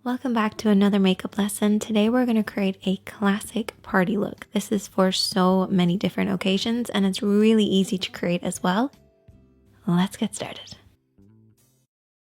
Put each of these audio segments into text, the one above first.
Welcome back to another makeup lesson. Today we're going to create a classic party look. This is for so many different occasions and it's really easy to create as well. Let's get started.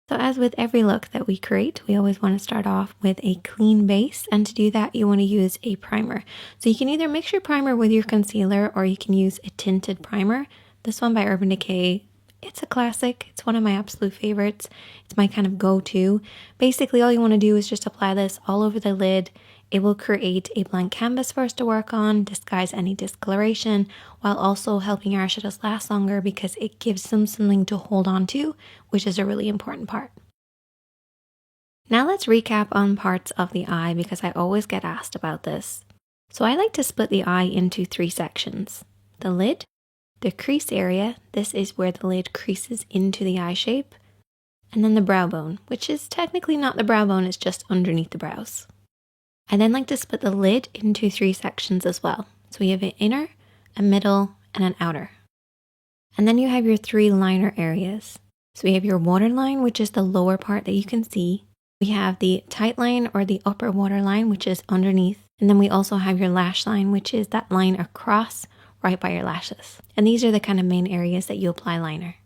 So as with every look that we create, we always want to start off with a clean base, and to do that you want to use a primer. So you can either mix your primer with your concealer or you can use a tinted primer. This one by Urban Decay, it's a classic. It's one of my absolute favorites. It's my kind of go-to. Basically, all you want to do is just apply this all over the lid. It will create a blank canvas for us to work on, disguise any discoloration, while also helping your eyeshadows last longer because it gives them something to hold on to, which is a really important part. Now let's recap on parts of the eye because I always get asked about this. So I like to split the eye into 3 sections. The lid, the crease area, this is where the lid creases into the eye shape, and then the brow bone, which is technically not the brow bone, it's just underneath the brows. I then like to split the lid into 3 sections as well. So we have an inner, a middle, and an outer. And then you have your 3 liner areas. So we have your waterline, which is the lower part that you can see. We have the tight line or the upper waterline, which is underneath. And then we also have your lash line, which is that line across right by your lashes. And these are the kind of main areas that you apply liner.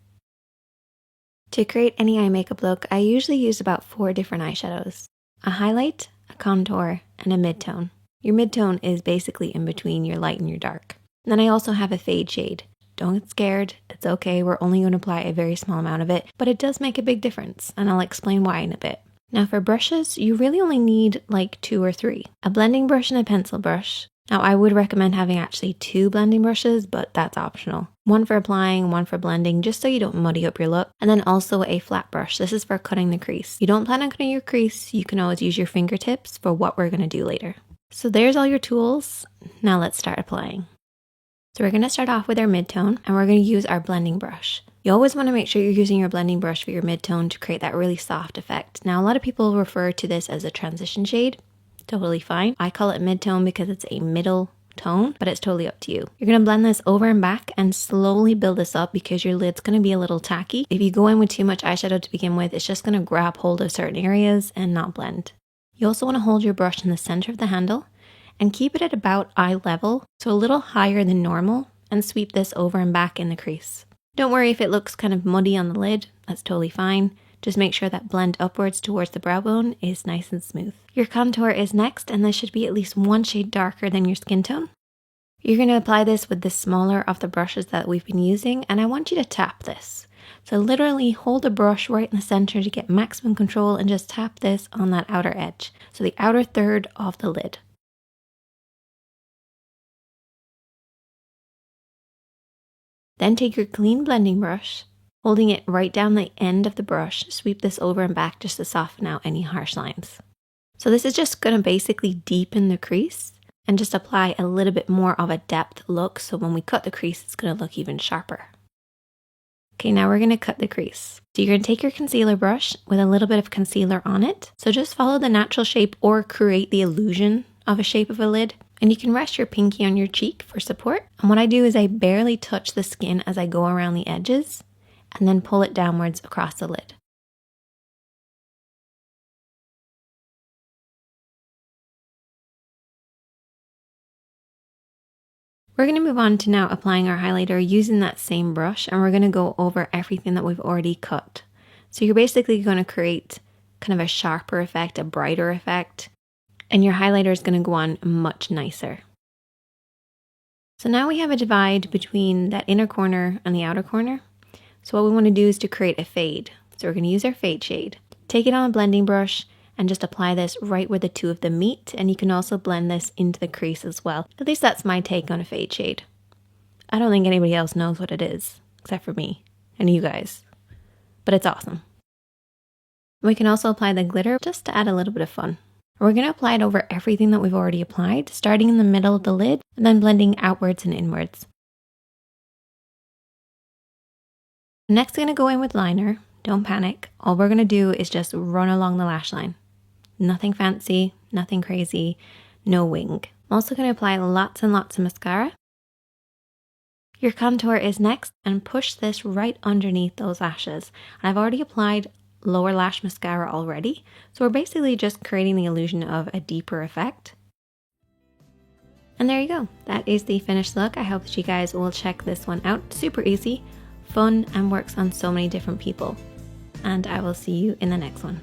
To create any eye makeup look, I usually use about 4 different eyeshadows. A highlight, a contour, and a midtone. Your midtone is basically in between your light and your dark. And then I also have a fade shade. Don't get scared, it's okay, we're only going to apply a very small amount of it, but it does make a big difference, and I'll explain why in a bit. Now for brushes, you really only need like 2 or 3. A blending brush and a pencil brush. Now I would recommend having actually 2 blending brushes, but that's optional. One for applying, one for blending, just so you don't muddy up your look. And then also a flat brush. This is for cutting the crease. You don't plan on cutting your crease, you can always use your fingertips for what we're going to do later. So there's all your tools. Now let's start applying. So we're going to start off with our midtone, and we're going to use our blending brush. You always want to make sure you're using your blending brush for your midtone to create that really soft effect. Now a lot of people refer to this as a transition shade. Totally fine. I call it midtone because it's a middle tone, but it's totally up to you. You're going to blend this over and back and slowly build this up because your lid's going to be a little tacky. If you go in with too much eyeshadow to begin with, it's just going to grab hold of certain areas and not blend. You also want to hold your brush in the center of the handle and keep it at about eye level, so a little higher than normal, and sweep this over and back in the crease. Don't worry if it looks kind of muddy on the lid, that's totally fine. Just make sure that blend upwards towards the brow bone is nice and smooth. Your contour is next, and this should be at least 1 shade darker than your skin tone. You're going to apply this with the smaller of the brushes that we've been using, and I want you to tap this. So literally hold the brush right in the center to get maximum control and just tap this on that outer edge. So the outer third of the lid. Then take your clean blending brush, holding it right down the end of the brush, sweep this over and back just to soften out any harsh lines. So this is just going to basically deepen the crease and just apply a little bit more of a depth look, so when we cut the crease it's going to look even sharper. Okay, now we're going to cut the crease. So you're going to take your concealer brush with a little bit of concealer on it. So just follow the natural shape or create the illusion of a shape of a lid. And you can rest your pinky on your cheek for support. And what I do is I barely touch the skin as I go around the edges and then pull it downwards across the lid. We're going to move on to now applying our highlighter using that same brush, and we're going to go over everything that we've already cut. So you're basically going to create kind of a sharper effect, a brighter effect, and your highlighter is going to go on much nicer. So now we have a divide between that inner corner and the outer corner. So what we want to do is to create a fade. So we're going to use our fade shade. Take it on a blending brush and just apply this right where the 2 of them meet, and you can also blend this into the crease as well. At least that's my take on a fade shade. I don't think anybody else knows what it is, except for me and you guys, but it's awesome. We can also apply the glitter just to add a little bit of fun. We're going to apply it over everything that we've already applied, starting in the middle of the lid and then blending outwards and inwards. Next, I'm going to go in with liner. Don't panic. All we're going to do is just run along the lash line. Nothing fancy, nothing crazy, no wing. I'm also going to apply lots and lots of mascara. Your contour is next, and push this right underneath those lashes. And I've already applied lower lash mascara already. So we're basically just creating the illusion of a deeper effect. And there you go. That is the finished look. I hope that you guys will check this one out. Super easy, fun, and works on so many different people. And I will see you in the next one.